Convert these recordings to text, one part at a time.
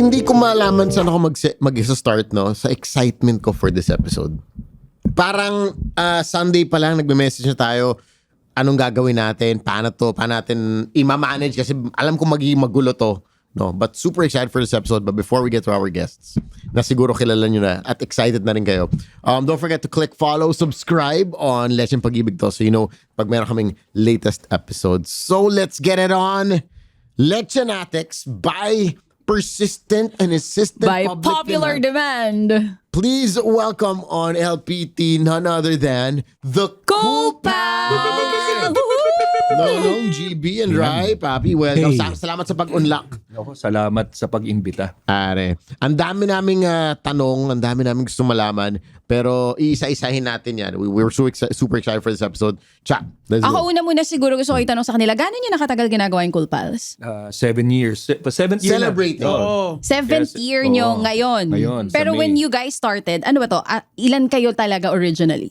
hindi ko malaman saan ako mag-start, no? Sa excitement ko for this episode. Parang Sunday pa lang nagme-message na tayo, anong gagawin natin, paano natin i-manage kasi alam ko magiging magulo to. No, but super excited for this episode. But before we get to our guests, na siguro kilala nyo na at excited na rin kayo. Don't forget to click follow, subscribe on Lecheng Pag-ibig to so you know pag meron kaming latest episodes. So let's get it on. Lechenatics by persistent and insistent By public popular demand. Please welcome on LPT none other than the Cool Pal! Nonong, GB, and Rai, Papi, welcome. Hey. Salamat sa pag-unlock. Ako, salamat sa pag-imbita. Are. Ang dami naming tanong, ang dami naming gusto malaman, pero iisa-isahin natin yan. We're super excited for this episode. Cha, let's Ako go. una muna siguro gusto ko itanong sa kanila, gano'n nyo nakatagal ginagawa yung Cool Pals? 7 years. Seventh year na. Celebrating. Oo. Seventh Yes. year Oo. nyo ngayon. Ngayon, sa Pero May. when you guys started, ano ba to? Ilan kayo talaga originally?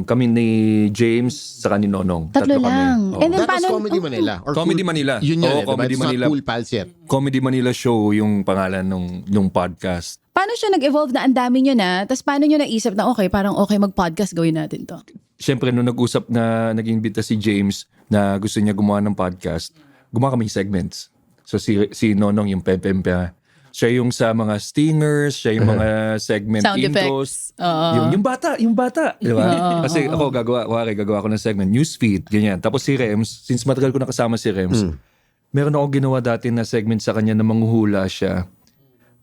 Kami ni James saka ni Nonong. Tatlo kami. lang. Oo. And then That was paano? Comedy Manila. Or Comedy Cool- Manila. Yun Oo, diba? Comedy It's not Manila. Cool Pals yet. Comedy Manila Show yung pangalan nung podcast. Paano siya nag-evolve na ang dami nyo na? Tapos paano nyo naisip na okay, parang okay mag-podcast, gawin natin to? Siyempre, nung nag-usap na nag-imbita si James na gusto niya gumawa ng podcast, gumawa kami segments. So si Nonong yung pempempa. Siya yung sa mga stingers, siya yung mga segment Sound intros. effects. Oo. Yung bata. Di ba? Kasi ako gagawa ko ng segment, newsfeed, ganyan. Tapos si Rems, since matagal ko nakasama si Rems, meron ako ginawa dati na segment sa kanya na manghuhula siya.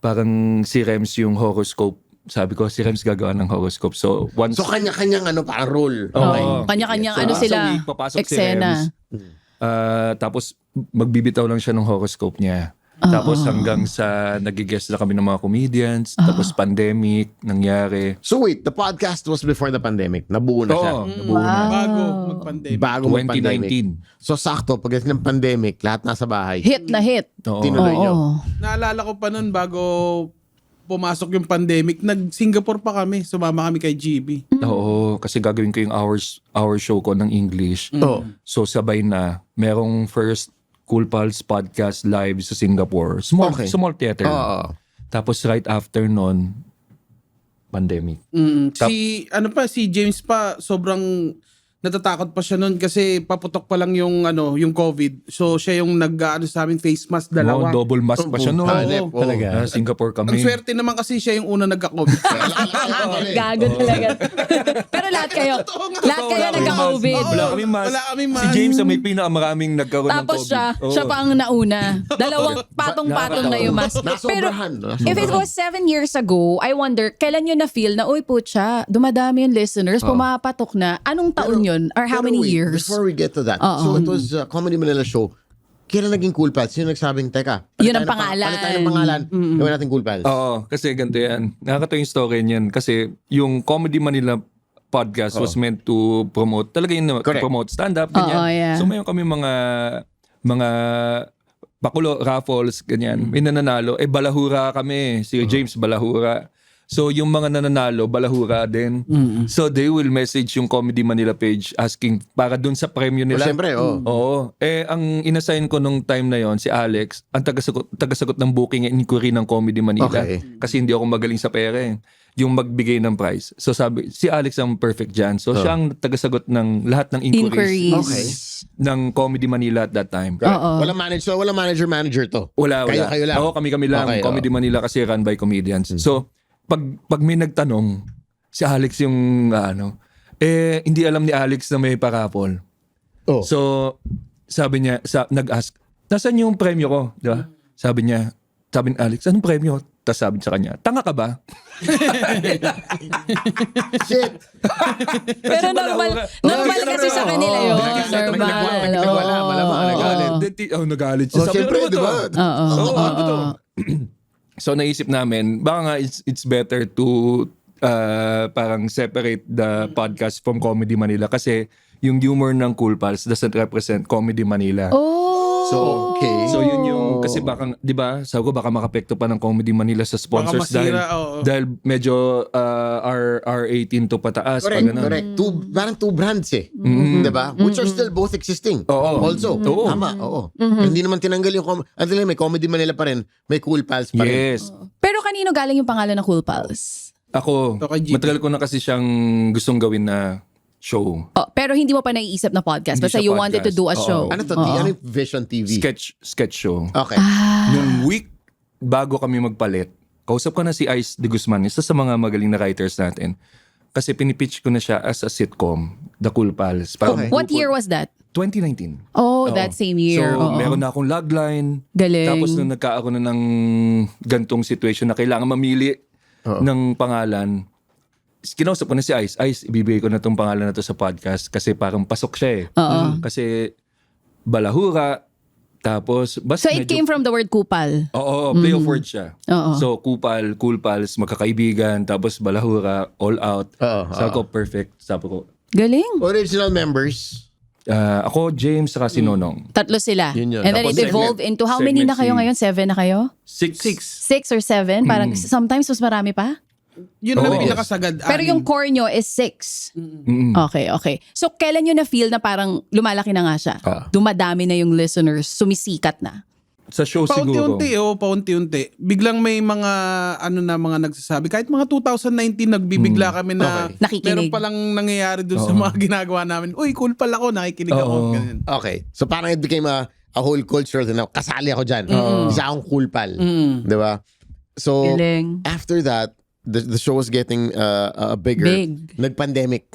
Parang si Rems yung horoscope. Sabi ko, si Rems gagawa ng horoscope. So, once... So kanya-kanyang parang role. Oo. Kanya-kanyang So, ano once a sila, week, papasok si eksena. Rems. Tapos magbibitaw lang siya ng horoscope niya. Tapos hanggang sa nagigest na kami ng mga comedians. Tapos pandemic, nangyari. So wait, the podcast was before the pandemic. Nabuo na siya. Oo, nabuo na. Bago mag-pandemic. Bago mag-pandemic. 2019. So sakto, pagdating ng pandemic, lahat nasa bahay. Hit na hit. Oo. Tinuloy nyo. Oo. Naalala ko pa nun bago pumasok yung pandemic, nag-Singapore pa kami. Sumama kami kay GB. Oo, kasi gagawin ko yung hour show ko ng English. Oh. So sabay na, merong first Cool Pals podcast live sa Singapore. Okay. Small theater. Oo. Tapos right after nun, pandemic. Si James pa, sobrang natatakot pa siya nun kasi paputok pa lang yung COVID. So siya yung sa amin face mask dalawa. Double mask pa siya. No? Hanep, oo. Talaga. Singapore Ang kami. swerte naman kasi siya yung una nagka-COVID. Gago talaga. Pero lahat kayo nagka-COVID. Wala kami mask. Wala kami mask. Si James ang may pinakamaraming nagkaroon ng Tapos COVID. siya pa ang nauna. Dalawang patong-patong na yung mask. Pero Nasobrahan. if it was 7 years ago, I wonder, kailan nyo na-feel na, uy putya, dumadami yung listeners, pumapatok na. Anong taon yun? Or how many years? Before we get to that, so it was Comedy Manila Show. Kailan naging Cool Pals? Sino nagsabing, teka, Yun ang pangalan. Palit tayo ng pangalan. Gawin natin Cool Pals. Oo, kasi ganito yan. Nakakatawa yung story niyan. Kasi yung Comedy Manila podcast was meant to promote, talaga yun, Correct. promote stand-up, ganyan. Oo, yeah. So mayroon kami mga bakulo, raffles, ganyan. May nananalo. Balahura kami. Si James Balahura. So yung mga nananalo, balahura din. So they will message yung Comedy Manila page asking para dun sa premyo nila. Siyempre, oo. Oo. Ang inassign ko nung time na yon si Alex, ang tagasagot ng booking and inquiry ng Comedy Manila. Okay. Kasi hindi ako magaling sa pera eh. Yung magbigay ng price. So sabi, si Alex ang perfect dyan. So siya ang tagasagot ng lahat ng inquiries. Okay. Ng Comedy Manila at that time. Walang manager to. Wala. Kayo lang. Oo, kami lang. Okay, Comedy Manila kasi run by comedians. So, pag may nagtanong, si Alex yung hindi alam ni Alex na may parapol. Oh. So, sabi niya, nag-ask, nasaan yung premyo ko? Di ba? Sabi ni Alex, anong premyo? Tapos sabi sa kanya, tanga ka ba? Shit. Pero normal kasi sa kanila yun. Nagwala. Malamang nagalit. Nagalit siya. Sabi, Siyempre, ano ba di to? ba? Ano to? So naisip namin, baka nga it's better to parang separate the podcast from Comedy Manila kasi yung humor ng Cool Pals doesn't represent Comedy Manila. Oh. So, Okay. so yun yung Kasi baka, di ba, sabi ko baka makapekto pa ng Comedy Manila sa sponsors masira, dahil medyo R18 to pataas. Correct, pa ganun. correct. Parang two brands eh. Diba? Which are still both existing. Oo. Also. Oo. Tama, oo. Hindi naman tinanggal yung may Comedy Manila pa rin, may Cool Pals pa rin. Yes. Pero kanino galing yung pangalan ng Cool Pals? Ako, Ito kay GP. matagal ko na kasi siyang gustong gawin na show. Oh, pero hindi mo pa naiisip na podcast. Hindi Basta siya you wanted to podcast. do a Oo. show. Ano to? Oo. Ano yung Vision TV? Sketch show. Okay. Nung week bago kami magpalit, kausap ko na si Ice de Guzman, isa sa mga magaling na writers natin. Kasi pinipitch ko na siya as a sitcom, The Cool Pals. Okay. What year was that? 2019. Oh, that same year. So, Oo. meron na akong logline. Galing. Tapos nung nagkaroon na ng gantong situation na kailangan mamili ng pangalan, kinausap ko na si Ice. Ice, ibibigay ko na tong pangalan na to sa podcast kasi parang pasok siya eh. Oo. Kasi balahura, tapos So basta it came from the word kupal. Oo, play of words siya. Oo. So, Kupal, Cool Pals, magkakaibigan, tapos balahura, all out. Oo, Sabi ko, perfect. Sabi ko, Galing. Original members. ako, James, saka si Nonong. Tatlo sila. Yun yun. And then Tapos it evolved into, how many na kayo ngayon? 7 na kayo? 6. 6 or 7? Parang sometimes mas marami pa? Yun ang Oo. pinakasagad. Pero yung core nyo is 6. Okay, okay. So kailan nyo na-feel na parang lumalaki na nga siya? Dumadami na yung listeners, sumisikat na. Sa show siguro. Paunti-unti. Biglang may mga mga nagsasabi. Kahit mga 2019 nagbibigla kami na Okay. Nakikinig. meron palang nangyayari dun sa mga ginagawa namin. Uy, cool pala ako, nakikinig ako. Ganun. Okay. So parang it became a whole culture na kasali ako dyan. Isa akong Cool Pal. Diba? So, Galing. after that, the show was getting bigger. Big. Nag-pandemic.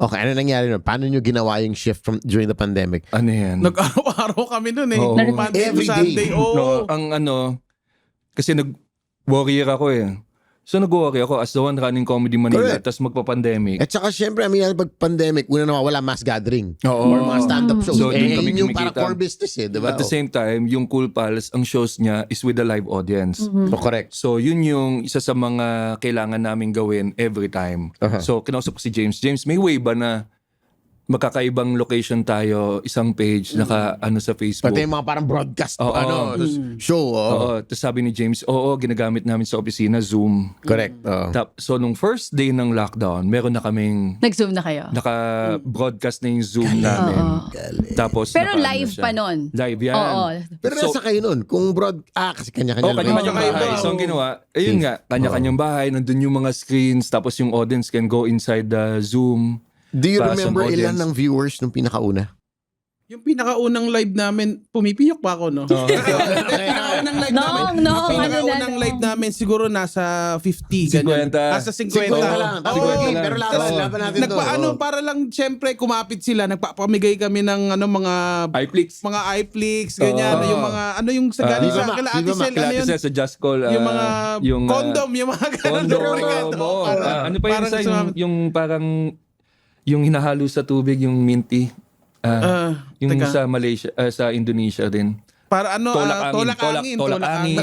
Okay, ano nangyari nun? Paano nyo ginawa yung shift during the pandemic? Ano yan? Nag-araw-araw kami nun eh. Oo. Monday to Every day. Sunday. Oo. No, ang kasi nag-warrior ako eh. So nag-warrior ako as the one running Comedy Manila, Correct. tapos magpa-pandemic. At saka syempre, pag pandemic, una nawawala mass gathering. Oo. Or mga stand-up shows. So, doon kami Yun yung para kumikita. core business eh, diba? At the same time, yung Cool Pals, ang shows niya is with a live audience. Oh, correct. So, yun yung isa sa mga kailangan namin gawin every time. So, kinausap ko si James. James, may way ba na magkakaibang location tayo, isang page, sa Facebook? Pati yung mga parang broadcast, Oo. show. Oo. Tapos sabi ni James, ginagamit namin sa opisina, Zoom. Correct. Oo. So, nung first day ng lockdown, meron na kaming Nag-zoom na kayo? naka-broadcast na yung Zoom namin. Tapos, Pero naka-ano live siya. pa nun? Live yan. Oo. Pero nasa kayo nun, kung kasi kanya-kanya lang. Kanya-kanyang kayo. bahay. So, ang ginawa, ayun nga, kanya-kanyang bahay, nandun yung mga screens, tapos yung audience can go inside the Zoom. Do you Para sa remember ilan audience. ng viewers nung pinakauna? Yung pinakaunang live namin, pumipiyok pa ako, no? Pinakaunang live namin. Pinakaunang live namin siguro nasa 50. 50. Nasa 50. 50 lang. Oo. Okay, pero laban natin to. Para lang, syempre, kumapit sila. Nagpapamigay kami ng mga iFlix. mga iFlix, ganyan. Oo. Yung mga, yung sa galing sa Viva Max, kala Viva Ate Sel, Max. ano yun? Sa Just Call. Yung mga condom, yung mga ganun. Condom. Regalo. Oo. Ano pa yun Parang sa sumamit. yung parang yung hinahalo sa tubig, yung minty. Yung teka. sa Malaysia, sa Indonesia din. Para Tolak angin.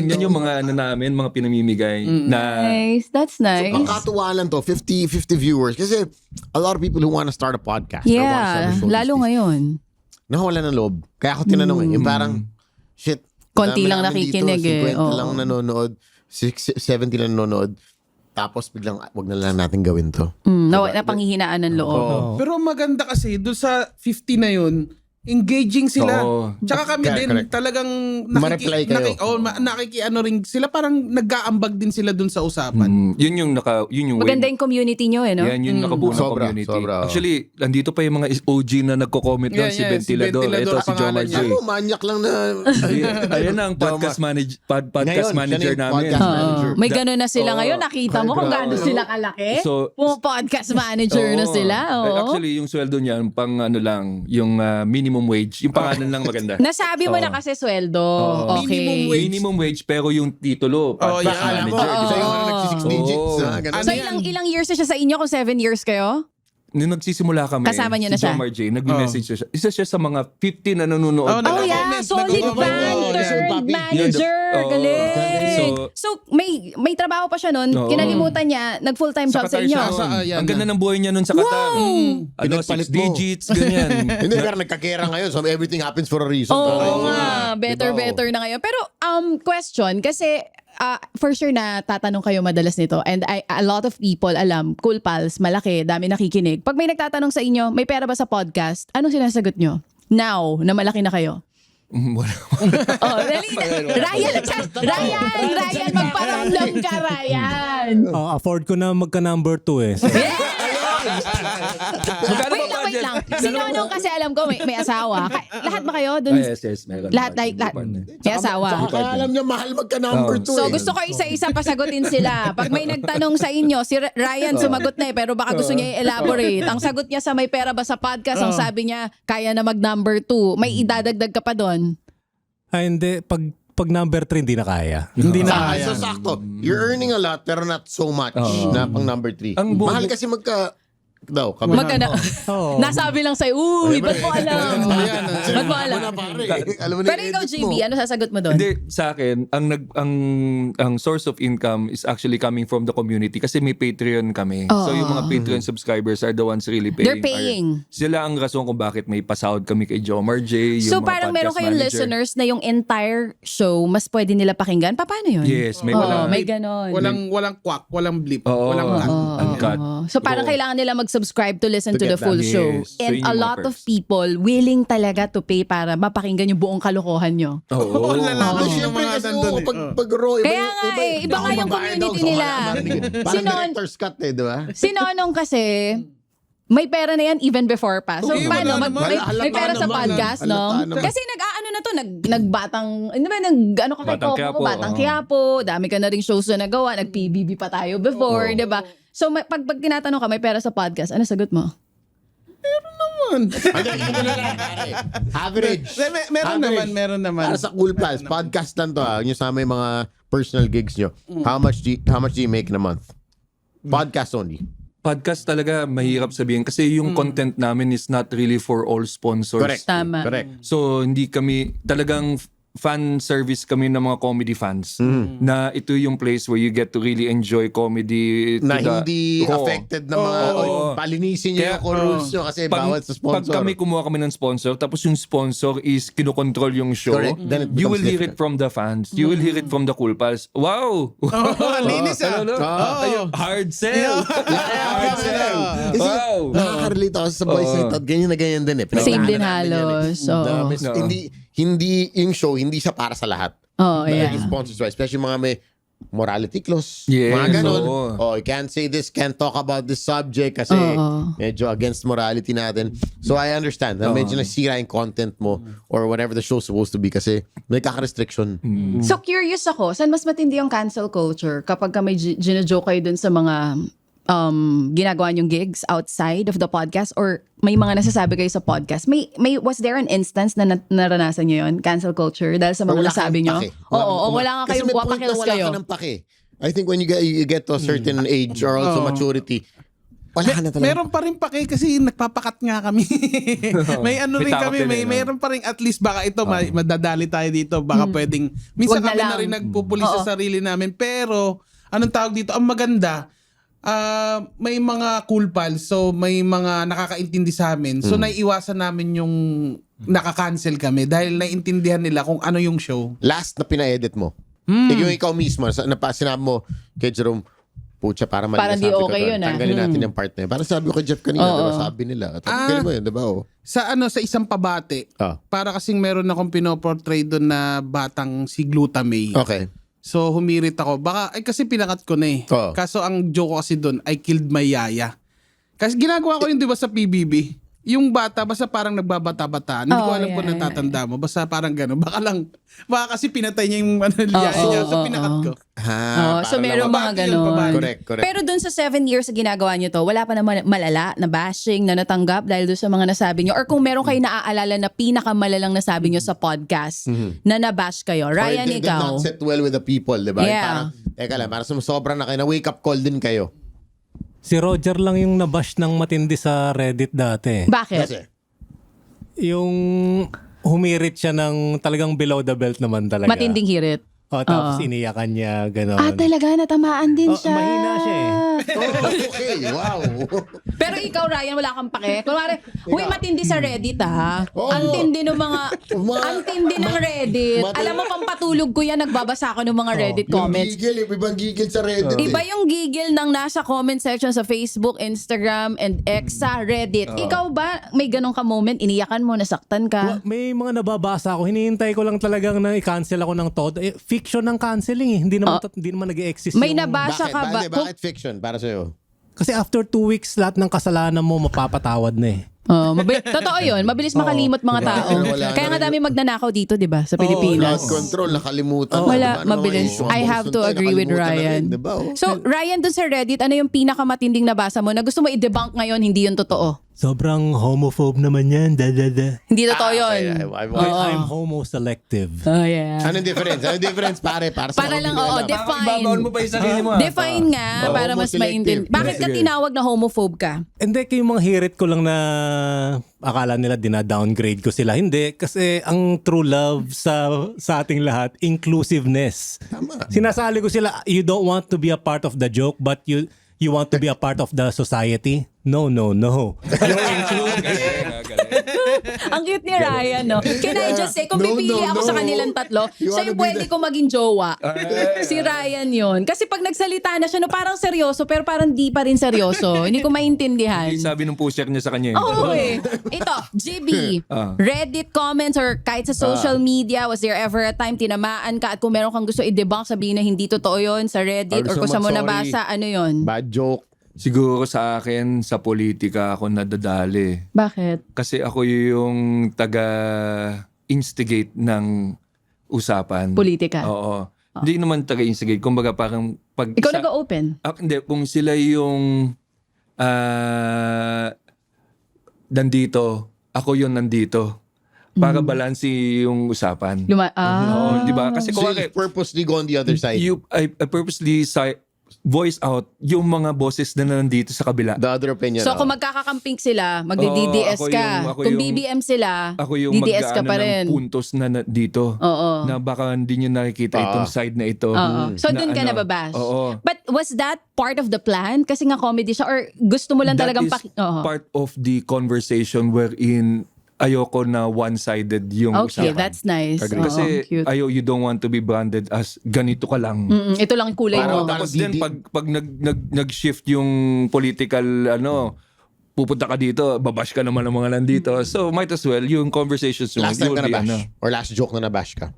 Yan yung mga namin, mga pinamimigay na Nice. That's nice. Ang katuwa lang to, 50 viewers. Kasi a lot of people who want to start a podcast. or wanna start Yeah. a show Lalo these days, ngayon. Nawala ng loob. Kaya ako tinanong yung parang, shit. Konti dami lang namin nakikinig dito, eh. 50 Oo. lang nanonood, 70 lang nanonood. Tapos biglang, wag na lang natin gawin to. Napanghihinaan ng loob. Pero maganda kasi doon sa 50 na yun, engaging sila. Oo. Tsaka kami din Correct. talagang Ma-reply kayo. rin sila, parang nag-aambag din sila doon sa usapan. yun yung Maganda yung community nyo eh, no? Yan yung nakabuo ng Sobra, community. sobra. Actually, nandito pa yung mga OG na nagko-comment Yeah, doon, si yeah, si Ventilador. Ventilador, Ito si Jomar pangalan J. niya. Ano, manyak lang na. Ayan na ang podcast Ngayon, manager siya na yung namin. podcast manager. May gano'n na sila Oo. ngayon. Nakita mo kung gaano sila kalaki. So- Podcast manager na Oo. sila. Oo. Actually, yung sweldo niyan, pang yung minimum wage. Yung pangalan lang maganda. Nasabi mo na kasi sweldo. Okay. Minimum wage. Pero yung titulo, podcast yeah. Akala mo, manager. siya yung nag-6 digits. Oo. Ganun. So ilang years na siya sa inyo kung 7 years kayo? Nung nagsisimula kami, Kasama niyo na si siya? Jomar J, nag-message siya. Isa siya sa mga 50 na nanonood. Oh, Oh yeah, Nag-comment, solid nag-comment. fan. Oh, Third manager. Oo. Galing. So, may trabaho pa siya nun. Oo. Kinalimutan niya. Nag-full-time job sa Qatar inyo. siya. Ayan Ang ganda na. ng buhay niya nun sa Qatar. Pinagpalit 6 mo. digits, ganyan. Hindi, pero nagkakera ngayon. So everything happens for a reason. Oo Parang, nga. Better na ngayon. Pero, question. Kasi, for sure na tatanong kayo madalas nito. And a lot of people, alam, Cool Pals, malaki, dami nakikinig. Pag may nagtatanong sa inyo, may pera ba sa podcast? Anong sinasagot nyo? Now, na malaki na kayo. Wala. Oh, dali na. Ryan, magparamdam ka, Ryan. Afford ko na magka number 2 eh. So, Magkano ba Wait budget? lang. Sinunong kasi alam ko may asawa. Lahat ba kayo dun? Yes, meron. Lahat. May asawa. Kaya alam niya, mahal magka number 2 So gusto ko isa-isa pasagutin sila. Pag may nagtanong sa inyo, si Ryan sumagot na pero baka gusto niya i-elaborate. Ang sagot niya sa may pera ba sa podcast, ang sabi niya, kaya na mag number 2. May idadagdag ka pa doon. hindi. Pag number 3, hindi na kaya. Hindi na kaya. So sakto. You're earning a lot pero not so much na pang number 3. Ang Mahal kasi kami. Magkano? Oo. Nasabi lang sa'yo, uy, ba't mo alam? Ba't mo alam? Alam mo na Pero yung ikaw, edit JB, mo. ano sasagot mo doon? Hindi, sa akin, ang source of income is actually coming from the community kasi may Patreon kami. So yung mga Patreon subscribers are the ones really paying. They're paying. Sila ang rason kung bakit may pasahod kami kay Jomar J. So Yung mga parang meron podcast kayong manager. listeners na yung entire show mas pwede nila pakinggan? Paano yun? Yes, may Oo, wala. may ganon. Walang quack, walang blip, Oo. walang cut. Uncut. So parang kailangan nila mag-subscribe to listen to To the get full that. show. Yes. So And yun a yung mga lot of perks. people willing talaga to pay para mapakinggan yung buong kalokohan nyo. Oo. Lalaman yung Siyempre mga kasi nandun oo, eh. pag raw, Kaya nga iba nga yung community nila. Parang Sinon- director's cut di ba? Si Nonong kasi, may pera na yan even before pa. So Okay, paano? wala naman. May pera sa Halata podcast, naman, no? halata naman. Kasi nag-aano na to, nagbatang, ano ba, ano ka kay Batang Coco, Quiapo, Batang Quiapo, dami ka na ring shows na nagawa, nag-PBB pa tayo before, di ba? So pag tinatanong ka, may pera sa podcast, ano sagot mo? Average. Meron naman. Para sa Cool Pals, podcast lang to Nyo sa may mga personal gigs nyo. How much do you make in a month? Podcast only. Podcast talaga mahirap sabihin kasi yung content namin is not really for all sponsors. Correct. Tama. Correct. So hindi kami talagang fan service kami ng mga comedy fans na ito yung place where you get to really enjoy comedy Na to the hindi core. affected ng mga palinisin nyo Kaya, yung core rules nyo kasi bawat sa Pag sponsor. kami kumuha kami ng sponsor tapos yung sponsor is kinokontrol yung show, Correct. Then it you will becomes hear it from the fans. You will hear it from the Cool Pals. Wow! Linis ah. Ayun, hard sell! Hard sell! Kasi Wow! nakaka-relate ako sa Boys Night Out. Ganyan na ganyan din eh. Same din Pinagdaanan namin yan halos. eh. Oo. Hindi yung show, hindi siya para sa lahat. Oh, yeah. Yung sponsors wise. Especially mga may morality clause. Yes, Mga ganun. oo. Oh, you can't say this, can't talk about this subject kasi medyo against morality natin. So I understand. Na medyo nasira yung content mo or whatever the show's supposed to be kasi may kaka-restriction. So curious ako, saan mas matindi yung cancel culture kapag ka may ginajoke kayo dun sa mga ginagawa niyong gigs outside of the podcast or may mga nasasabi kayo sa podcast? Was there an instance na naranasan niyo yun? Cancel culture? Dahil sa mga nasabi niyo? Oo, wala nga kayong wapakils kayo. Wala ka ng pake. I think when you get to a certain age or also maturity, wala ka na talaga. Meron pa rin pake kasi nagpapakat nga kami. May ano May rin takot kami, din eh, no? meron pa rin at least baka ito madadali tayo dito, baka pwedeng minsan Wag na kami lang. na rin nagpupulis sa sarili namin pero anong tawag dito? Ang maganda may mga Cool Pals, so may mga nakakaintindi sa amin. So naiiwasan namin yung nakakancel kami dahil naiintindihan nila kung ano yung show. Last na pina-edit mo. Yung ikaw mismo, sinabi mo kay Jerome, pucha, para mali Parang na di sabi ko okay doon. yun, ah. Tanggalin natin yung part na yun. Parang sabi ko kay Jeff kanina, diba? Sabi nila. Tanggalin mo yun, diba? Oh. Sa isang pabate, para kasing meron akong pinoportray doon na batang si Glutamate. Okay. So humirit ako. Baka, kasi pinakat ko na eh. Oo. Kaso ang joke ko kasi doon, I killed my yaya. Kasi ginagawa ko yun, di ba, sa PBB? Yung bata, basta parang nagbabata-bata. Hindi ko alam kung natatanda mo. Basta parang gano'n. Baka kasi pinatay niya yung yaya niya. So pinakat ko. So meron mga ganun. Correct. Pero dun sa 7 years na ginagawa nyo to, wala pa naman malala na bashing na natanggap dahil dun sa mga nasabi nyo? Or kung meron kayo naaalala na pinakamalalang nasabi nyo sa podcast na nabash kayo? Ryan, Or it did ikaw? not sit well with the people, diba? Yeah. Parang, teka lang, parang sobra na kayo, na wake up call din kayo. Si Roger lang yung nabash ng matindi sa Reddit dati. Bakit? Kasi, Yung humirit siya ng talagang below the belt naman talaga. Matinding hirit. Tapos iniyakan niya, gano'n. Talaga, natamaan din siya. Mahina siya eh. Okay, wow. Pero ikaw, Ryan, wala kang pake. Kunwari, matindi sa Reddit, ha? Oo. Ang tindi ng ang tindi ng Reddit. Alam mo, pampatulog ko yan, nagbabasa ako ng mga Reddit comments. Yung ibang gigil sa Reddit. Iba yung gigil ng nasa comment section sa Facebook, Instagram, and X sa Reddit. Ikaw ba, may ganun ka moment, iniyakan mo, nasaktan ka? May mga nababasa ako. Hinihintay ko lang talagang na i-cancel ako ng todo. Fiction ng canceling eh. Hindi naman nag-exist May yung... nabasa ka ba? Bakit fiction para sa'yo? Kasi after 2 weeks, lahat ng kasalanan mo mapapatawad na eh. Totoo yun. Mabilis makalimot mga tao. Wala Kaya na nga dami magnanakaw dito, di ba? Sa Pilipinas. Flood control, nakalimutan. Wala, mabilis. I have to agree with Ryan. So, Ryan, dun sa Reddit, ano yung pinakamatinding nabasa mo na gusto mo i-debunk ngayon, hindi yun totoo? Sobrang homophobe naman yan. Hindi totoo yun. I'm homo selective. Oh, yeah. Anong difference? Anong difference, pare? Para Para lang, define. Ibabaon mo pa yung sarili mo. Define nga, para mas homo-selective. maintindihan. Bakit ka tinawag na homophobe ka? Hindi, yung mga hirit ko lang na akala nila dina-downgrade ko sila. Hindi, kasi ang true love sa ating lahat, inclusiveness. Tama. Sinasali ko sila, you don't want to be a part of the joke, but you want to be a part of the society? No. Ang cute ni Ryan, no? Can I just say, kung pipili ako sa kanilang tatlo, You siya yung wanna be pwede kong maging jowa. Si Ryan yun. Kasi pag nagsalita na siya, no, parang seryoso, pero parang di pa rin seryoso. Hindi ko maintindihan. Sabi nung pusher niya sa kanya. Oo eh. Ito, GB, Reddit comments or kahit sa social media, was there ever a time tinamaan ka at kung meron kang gusto i-debunk, sabihin na hindi totoo yun sa Reddit or kung sa mo nabasa, ano yun? Bad joke. Siguro sa akin, sa politika ako nadadali. Bakit? Kasi ako yung taga-instigate ng usapan. Politika. Oo. Hindi naman taga-instigate. Kumbaga parang... Pag Ikaw nag-open? Hindi, kung sila yung nandito, ako yung nandito. Para balansi yung usapan. Oo, di ba? Kasi So kung you purposely go on the other side. I purposely voice out yung mga boses na nandito sa kabila. The other opinion. So kung magkakamping sila, magdi-DDS Oo, ka. ako Kung yung- BBM sila, Ako yung DDS ka mag-aano pa rin. ng puntos na dito. Oo. Na baka hindi nyo nakikita itong side na ito. Oo. So Na dun ka ano, nababash. Oo. But was that part of the plan? Kasi nga comedy siya or gusto mo lang That talagang is Oo. part of the conversation wherein ayoko na one-sided yung Okay, usapan. that's nice. Agree. Oo, Kasi cute. you don't want to be branded as ganito ka lang. Ito lang yung kulay mo. Parang Tapos din pag nag-shift yung political pupunta ka dito, babash ka naman ng mga nandito. So might as well yung conversations mo, Last time you'll ka be, na-bash? Or last joke na na-bash ka?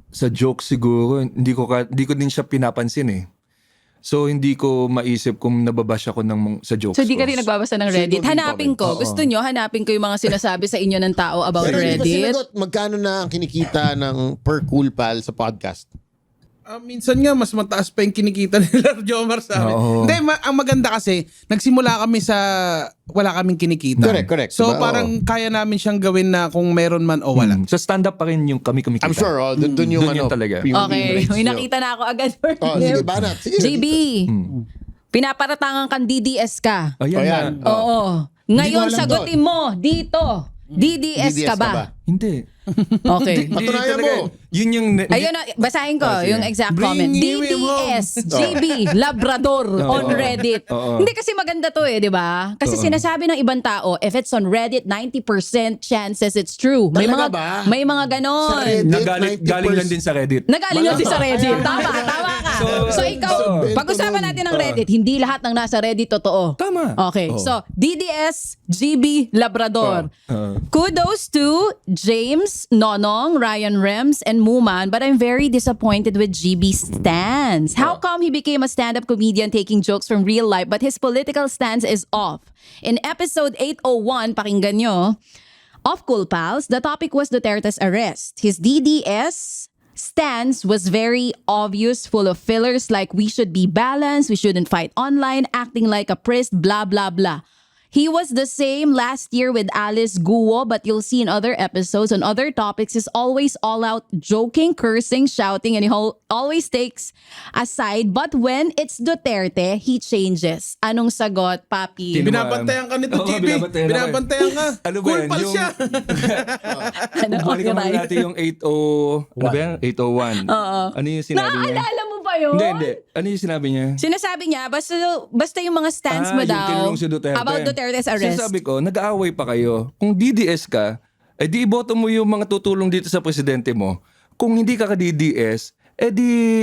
sa joke siguro, hindi ko din siya pinapansin eh. So hindi ko maisip kung nababash ako sa jokes So di ka ko. rin nagbabasa ng So, Reddit. don't Hanapin ko. Oo. Gusto nyo, hanapin ko yung mga sinasabi sa inyo ng tao about Pero hindi ko Reddit. sinagot, magkano na ang kinikita ng per cool pal sa podcast? Minsan nga, mas mataas pa yung kinikita nila Jomar sa amin. Oo. Hindi, ang maganda kasi, nagsimula kami sa wala kaming kinikita. Correct. So Diba? parang kaya namin siyang gawin na kung meron man o wala. Sa stand-up pa rin yung kami kumikita. I'm sure, dun yung Dun yun talaga. yung Okay, rates may nyo. nakita na ako agad for Sige, banat. Sige. JB, pinaparatangan kang DDS ka. Ayan, Ayan. na. Oo. Hindi Ngayon, ko alam sagutin mo dito. DDS ka ba? Hindi. Okay. Patunayan talaga. mo. Yun yung... Ayun na, basahin ko sige. yung exact Bring comment. him DDS, GB, Labrador on Reddit. Oo. Hindi kasi maganda to di ba? Kasi sinasabi ng ibang tao, if it's on Reddit, 90% chances it's true. May Talaga mga ba? may mga Sa ganon. Reddit, Galing lang din sa Reddit. Nagaling yun din sa Reddit. Tama ka. So ikaw, pag-usapan natin ng Reddit, hindi lahat ng nasa Reddit totoo. Tama. Okay, so DDS, GB, Labrador. Kudos to James, Nonong, Ryan Rems, and Muman, but I'm very disappointed with GB stance. How come he became a stand-up comedian taking jokes from real life, but his political stance is off? In episode 801, pakinggan nyo, of Cool Pals, the topic was Duterte's arrest. His DDS stance was very obvious, full of fillers like we should be balanced, we shouldn't fight online, acting like a priest, blah, blah, blah. He was the same last year with Alice Guo, but you'll see in other episodes on other topics, he's always all out joking, cursing, shouting, and he always takes a side. But when it's Duterte, he changes. Anong sagot, Papi? Sino- Binabantayan ka nito, Oo, GB. binabantayan ako eh. Binabantayan ka. Ano ba Cool yan? pal siya. Ano, Balikan okay, mo natin yung 801. Ano yung sinabi niya? Naaalala mo ba yun? Hindi. Ano yung sinabi niya? Sinasabi niya, basta yung mga stance mo yung daw tinanong si Duterte. about Duterte's arrest. Sinasabi ko, nag-aaway pa kayo. Kung DDS ka, di iboto mo yung mga tutulong dito sa presidente mo. Kung hindi ka ka-DDS, di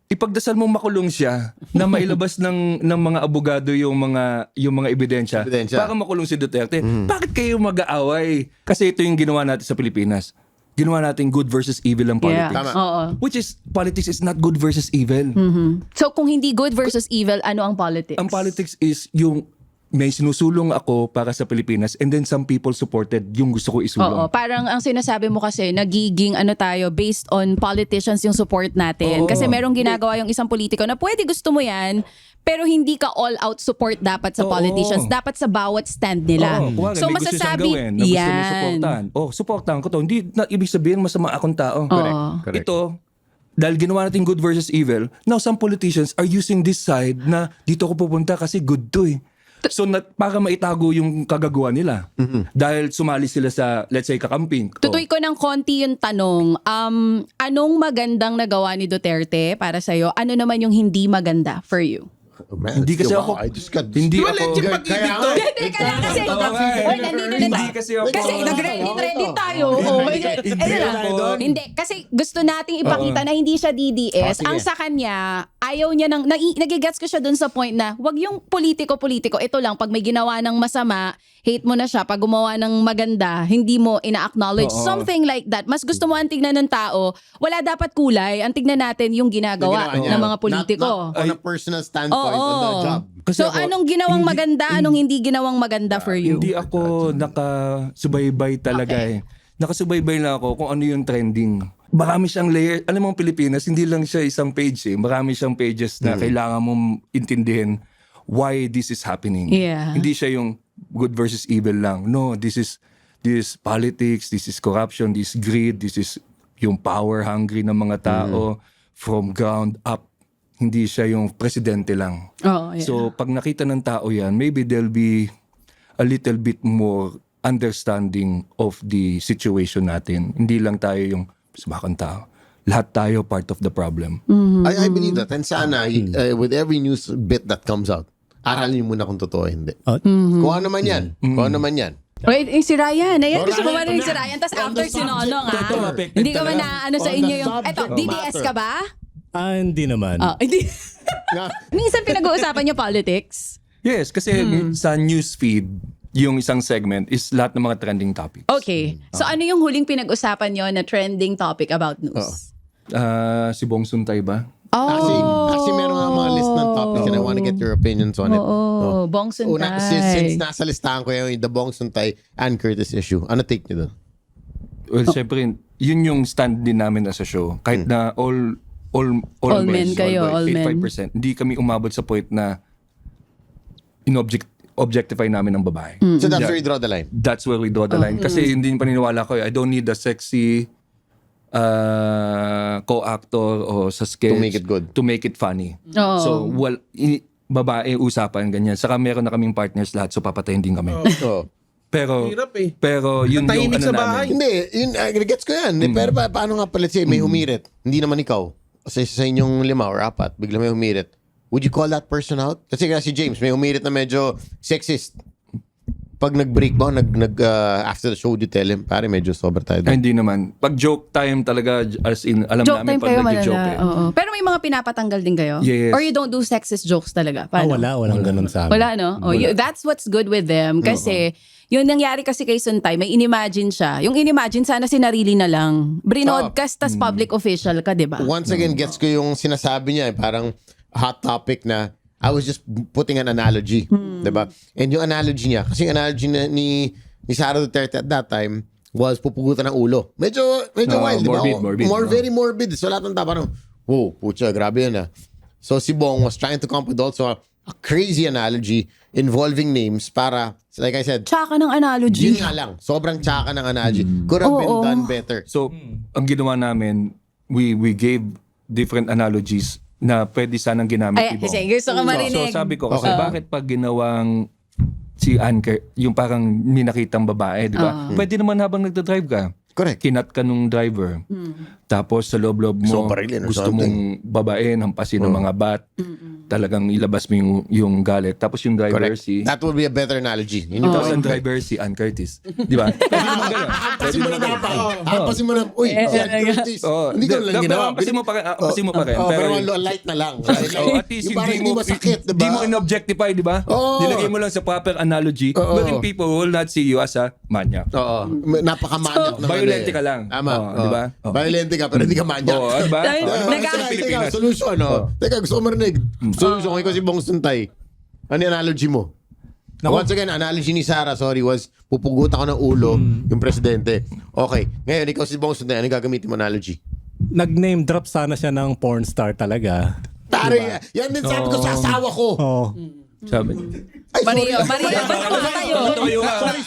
ipagdasal mo makulong siya na mailabas ng mga abogado yung mga ebidensya para makulong si Duterte. Bakit kayo mag-aaway? Kasi ito yung ginawa natin sa Pilipinas. Ginawa natin good versus evil ang Yeah. politics. Oo. Which is, politics is not good versus evil. So kung hindi good versus evil, ano ang politics? Ang politics is yung may sinusulong ako para sa Pilipinas and then some people supported yung gusto ko Oo, isulong. parang ang sinasabi mo kasi nagiging tayo based on politicians yung support natin. Oo. Kasi merong ginagawa yung isang politiko na pwede gusto mo yan, pero hindi ka all out support dapat sa Oo. politicians. Dapat sa bawat stand nila. Oo, kuwari, So may gusto siyang masasabi, gawin na gusto mo yan. supportahan. Supportahan ko to. Hindi na ibig sabihin masama akong tao. Correct. Ito, dahil ginawa natin good versus evil, now some politicians are using this side na dito ko pupunta kasi good to eh. So para maitago yung kagagawa nila. Dahil sumali sila sa, let's say, kakamping. Tutuloy ko ng konti yung tanong, anong magandang nagawa ni Duterte para sa'yo? Ano naman yung hindi maganda for you? Oh, man, Hindi kasi wow, ako, I just got... hindi Di ba ako, legit pag-ibig to? Teka lang kasi, Oo nga eh. Oy, nandito na Hindi tayo. kasi ako. Kasi nag-ready tayo. Hindi ako. Hindi, kasi gusto nating ipakita na hindi siya DDS. sige. Ang sa kanya, ayaw niya nagigets ko siya dun sa point na wag yung politiko-politiko. Ito lang, pag may ginawa ng masama, hate mo na siya. Pag gumawa ng maganda, hindi mo ina-acknowledge. Oo. Something like that. Mas gusto mo ang tignan ng tao, wala dapat kulay. Ang tignan natin yung ginagawa ng mga politiko. Not on a personal standpoint, on the job. Kasi So ako, anong ginawang maganda, anong hindi ginawang maganda for you? Hindi ako nakasubaybay talaga eh. Nakasubaybay lang ako kung ano yung trending. Marami siyang layer. Alam mo ang Pilipinas, hindi lang siya isang page eh. Marami siyang pages na kailangan mong intindihin why this is happening. Yeah. Hindi siya yung good versus evil lang. No, this is politics, this is corruption, this is greed, this is yung power hungry ng mga tao from ground up. Hindi siya yung presidente lang. Oh, yeah. So, pag nakita ng tao yan, maybe there'll be a little bit more understanding of the situation natin. Hindi lang tayo yung sumakang tao. Lahat tayo part of the problem. I believe that. And sana, with every news bit that comes out, aralin niyo muna kung totoo o hindi. Kung ano man yan. Kung ano man yan. Wait, si Ryan. Ayan, Oh, gusto ko Ryan, marinig ito si na. Ryan. Tapos On after the subject, sinonong ha. ito, affected Hindi ka ba talaga. na ano sa On inyo the yung... subject Eto, DDS matter. ka ba? Hindi naman. Hindi. Nga. Minsan pinag-uusapan yung politics. Yes, kasi sa newsfeed, yung isang segment is lahat ng mga trending topics. Okay. So ano yung huling pinag-usapan nyo na trending topic about news? Si Bong Suntay ba? Actually, meron nga mga list ng topics and I want to get your opinions on it. Oo, Bong Una, Suntay. since nasa listahan ko yung The Bong Suntay and Curtis issue, ano take niyo doon? Well, syempre, yun yung stand din namin as a show. Kahit na all men kayo, all men. 85%, hindi kami umabot sa point na objectify namin ang babae. So that's where you draw the line. That's where we draw the line. Kasi hindi yung paniniwala ko, I don't need a sexy co-actor o sa sketch To make it good. to make it funny. Oo. So, babae usapan, ganyan. Saka meron na kaming partners lahat, so papatayin din kami. Oh. Pero, Hirap eh. pero yun yung Tahimik ano sa bahay. namin. Hindi, yun, gets ko yan. Pero paano nga pala siya, may humirit. Hindi naman ikaw. Kasi sa inyong 5 or 4, bigla may humirit. Would you call that person out? Kasi si James, may humirit na medyo sexist. Pag nag-break ba, after the show, you tell him, pare, medyo sobra tayo. Ay, hindi naman. Pag joke time talaga, as in, alam Joke namin time kayo pag nag-joke malala. eh. Oo. Pero may mga pinapatanggal din kayo? Yes. Or you don't do sexist jokes talaga? Paano? Walang ganun sa amin. Wala, no? That's what's good with them. Kasi, yung nangyari kasi kay Suntay, may inimagine siya. Yung inimagine, sana sinarili na lang. Brinodcast, tas public official ka, di ba? Once again, gets ko yung sinasabi niya, parang hot topic na I was just putting an analogy. Diba? And yung analogy niya, kasi yung analogy na ni Sara Duterte at that time was pupugutan ng ulo. Medyo wild, diba? morbid. Very morbid. So lahat ng tao parang, whoa, pucha, grabe yun ah. So si Bong was trying to come up with also a crazy analogy involving names para, like I said, Tsaka ng analogy. yun nga lang. Sobrang tsaka ng analogy. Could have been Oo. done better. So, ang ginawa namin, we gave different analogies na pwede sanang ginamit Ay, iba. kasi gusto ko marinig. So sabi ko, kasi Okay. bakit pag ginawang si Anker, yung parang minakitang babae, di ba? Pwede naman habang nagdadrive ka. Correct. Kinat ka nung driver. Tapos sa loob-loob mo, So, parilin or gusto something. mong babain, hampasin ng mga bat. Talagang ilabas mo yung galit. Tapos yung driver Correct. si... That would be a better analogy. Yun yung Tapos ang driver si Ann Curtis. Di ba? Pwede naman ganun. Hampasin mo na dapat. Hampasin mo na. Uy, si Ann Curtis. Hindi ko lang ginawa. Hampasin mo pa rin. Hampasin mo pa rin. Pero light na lang. At least Yung parang hindi masakit, di diba? mo in-objectify, di ba? Oo. Nilagay mo lang sa proper analogy wherein people will not see you as a maniac. Oo. Napakamanyak naman. Violente ka lang. Tama. Oo, di ba? Oo. Violente ka, pero hindi ka manyak. Oo, di ba? Dahil- Oo, di ba? Nag- Sa Pilipinas. Solution, no? Teka, gusto ko marinig. Solution, ko si Bong Suntay. Ano yung analogy mo? Once again, analogy ni Sarah, sorry, was pupugutan ko ng ulo yung presidente. Okay. Ngayon, ikaw si Bong Suntay, ano yung gagamitin mo analogy? Nag-name drop sana siya ng porn star talaga. Tari, yan din sabi ko sa asawa ko. Oh. Sabi. Ay, Maria, ba't tumatayo? Ba't tumatayo?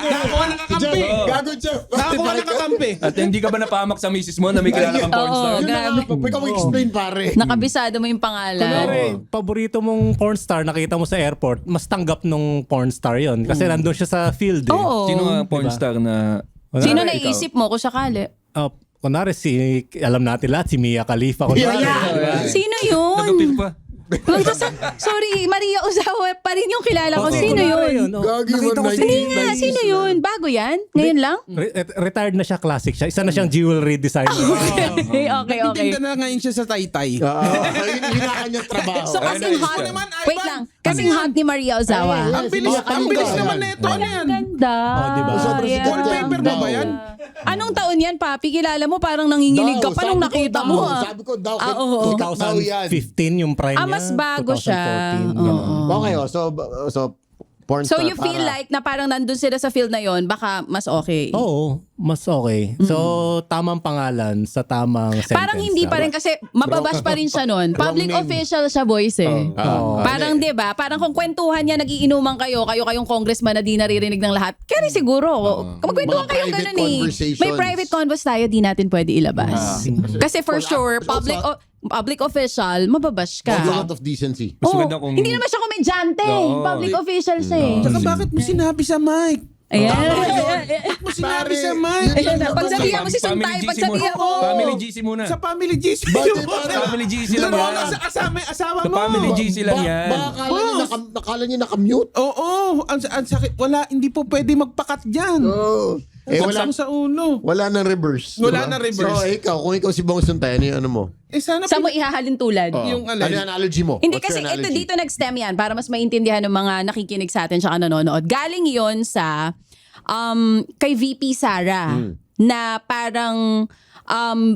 Nakakuha na kakampi. Gago, Jeff. Nakakuha na kakampi. At hindi ka ba napahamak sa misis mo na may kilala kang porn star? Oo, grabe. Ikaw explain, pare. Nakabisado mo yung pangalan. Kunwari, paborito mong porn star, nakita mo sa airport, mas tanggap nung porn star yon kasi nandun siya sa field eh. Oo. Sino ang porn star na... Sino Kunwari, naisip mo kung sakali? kunwari alam natin lahat, si Mia Khalifa. Kunwari, Sino yun? Nagapil pa. Sorry, Maria Ozawa pa rin yung kilala ko. Okay, Sino kunwari yun? oh. Gagi mo, Nakita ko si... Hindi nga, sino yun? Bago yan? Ngayon lang? Retired na siya, classic siya. Isa na siyang jewelry designer. Okay. Nagtitinda na ngayon siya sa Taytay. Yun ang kanyang trabaho. So kasing hot, wait lang, kasing hot ni Maria Ozawa. Ang bilis naman na ito. Ano yan? Ganda. diba? Sobrang Yeah. sikat yan. Wallpaper mo ba yan? Anong taon yan, Papi? Kilala mo, parang nanginginig ka pa nung nakita mo. Sabi ko daw, Oo. daw yan. 2015 yung prime niya. Mas bago siya. 2014, Oo. ganun. Okay, so porn So star you feel para- like na parang nandun sila sa field na yon, baka mas okay. Oo, mas okay. So, tamang pangalan sa tamang sentence. Parang hindi pa rin kasi mababash pa rin siya nun. Public name. official siya, boys eh. Parang 'di ba? Parang kung kwentuhan niya nagiinuman kayong congressman na di naririnig ng lahat. Kaya rin siguro, magkwentuhan Mga kayo private ganun eh. conversations. May private convos tayo, di natin pwede ilabas. Kasi for sure, public official, mababash ka. A lot of decency. Mas Oo, maganda kung- hindi naman siya komedyante. Oo. Public official siya eh. Tsaka bakit mo sinabi sa mic? Ayan. Bakit mo sinabi sa mic? Ayan na. Pagsabihan mo si Suntay, pagsabihan mo. Family GC muna. Sa family GC. Family GC lang yan. Asawa Sa mo. family GC lang yan. Baka nakala niya nakamute. Oo. Ang sakit. Wala. Hindi po pwede magpakat dyan. Oh. Wala sa ulo. Wala nang reverse. Wala diba? nang reverse. So, kung ikaw si Bong Suntay, ano mo? Sana Saan mo ihahalin tulad? Yung Ano yung analogy mo? Hindi What's kasi your ito analogy? dito nag-stem yan para mas maintindihan ng mga nakikinig sa atin tsaka nanonood. Galing yon sa kay VP Sara na parang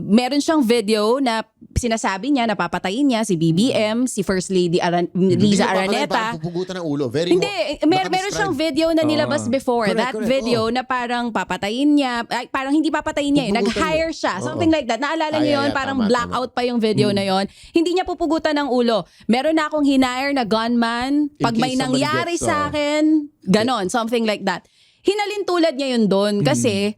meron siyang video na sinasabi niya na papatayin niya si BBM, si First Lady Liza Araneta. Pupugutan ng ulo. Very Hindi, meron siyang video na nilabas before. That video na parang papatayin niya, ay, parang hindi papatayin niya, nag-hire siya. Something like that. Naalala niyo yun? Parang tama, blackout pa yung video na yon. Hindi niya pupugutan ng ulo. Meron na akong hinire na gunman. Pag In may case somebody nangyari gets, sa akin, ganon, something like that. Hinalin tulad niya yun doon kasi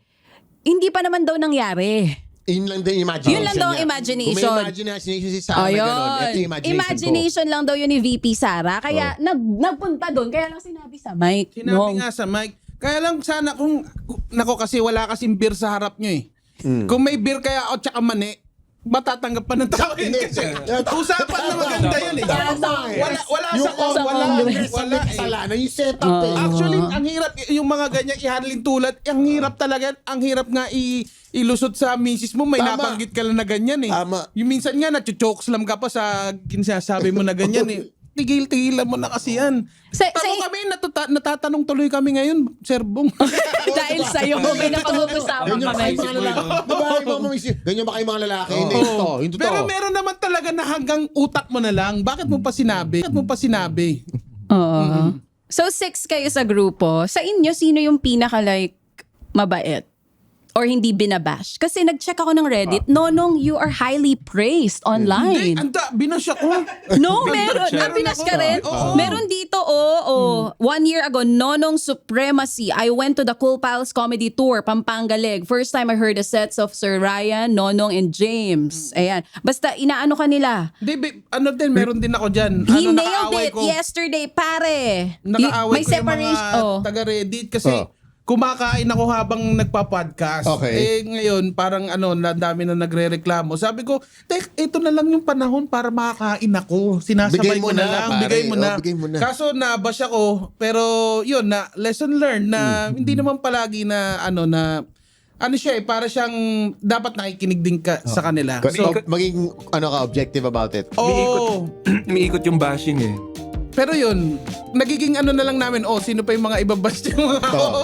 hindi pa naman daw nangyari. Yun lang din yung imagination Yun lang daw ang niya. imagination. Kung may imagination si Sarah na gano'n, ito yung imagination, Imagination lang daw yun ni VP Sara. Kaya nagpunta doon. Kaya lang sinabi sa mic. Sinabi nga sa mic. Kaya lang sana kung... Nako kasi wala kasing beer sa harap nyo eh. Kung may beer kaya o tsaka mani, matatanggap pa ng tao yun kasi. Usapan na maganda yun eh. Wala Wala kasalanan, yung setup eh. Actually, ang hirap yung mga ganyan ihandling tulad, ang hirap talaga, ang hirap nga ilusot sa misis mo, may Tama. nabanggit ka lang na ganyan eh. Tama. Yung minsan nga, nacho-chokeslam ka pa sa sinasabi mo na ganyan eh. Tigil-tigilan mo na kasi yan. Kami, natatanong tuloy kami ngayon, Sir Bong. Dahil sa'yo, may napag-uusapan Ganyan ba kami. kayo mga lalaki? Ganyan ba kayo mga lalaki? Hindi, ito. Pero meron naman talaga na hanggang utak mo na lang. Bakit mo pa sinabi? Oo. So, 6 kayo sa grupo. Sa inyo, sino yung pinaka-like mabait? or hindi binabash. Kasi nag-check ako ng Reddit, Nonong, you are highly praised Hindi, online. binasya ko. No, meron. Meron Pinas ka ako. rin? Oo. Meron dito, 1 year ago, Nonong Supremacy. I went to the Cool Pals Comedy Tour, Pampanga Leg. First time I heard the sets of Sir Ryan, Nonong, and James. Ayan. Basta, inaano ka nila. Hindi, meron din ako dyan. He nailed nakaaway it ko. yesterday, pare. Nakaaway May ko yung separation. mga taga-Reddit kasi kumakain ako habang nagpa-podcast. Okay. Ngayon, parang dami na nagre-reklamo. Sabi ko, ito na lang yung panahon para makakain ako. Sinasabay Bigay ko mo na na, lang, pare. bigay mo na. Bigay mo na. Kaso nabash ako, pero yun, na lesson learned na hindi naman palagi na siya para siyang dapat nakikinig din ka sa kanila. So, maging objective about it. Umiikot yung bashing eh. pero yun, nagiging na lang namin, sino pa yung mga ibabash yung mga Oo.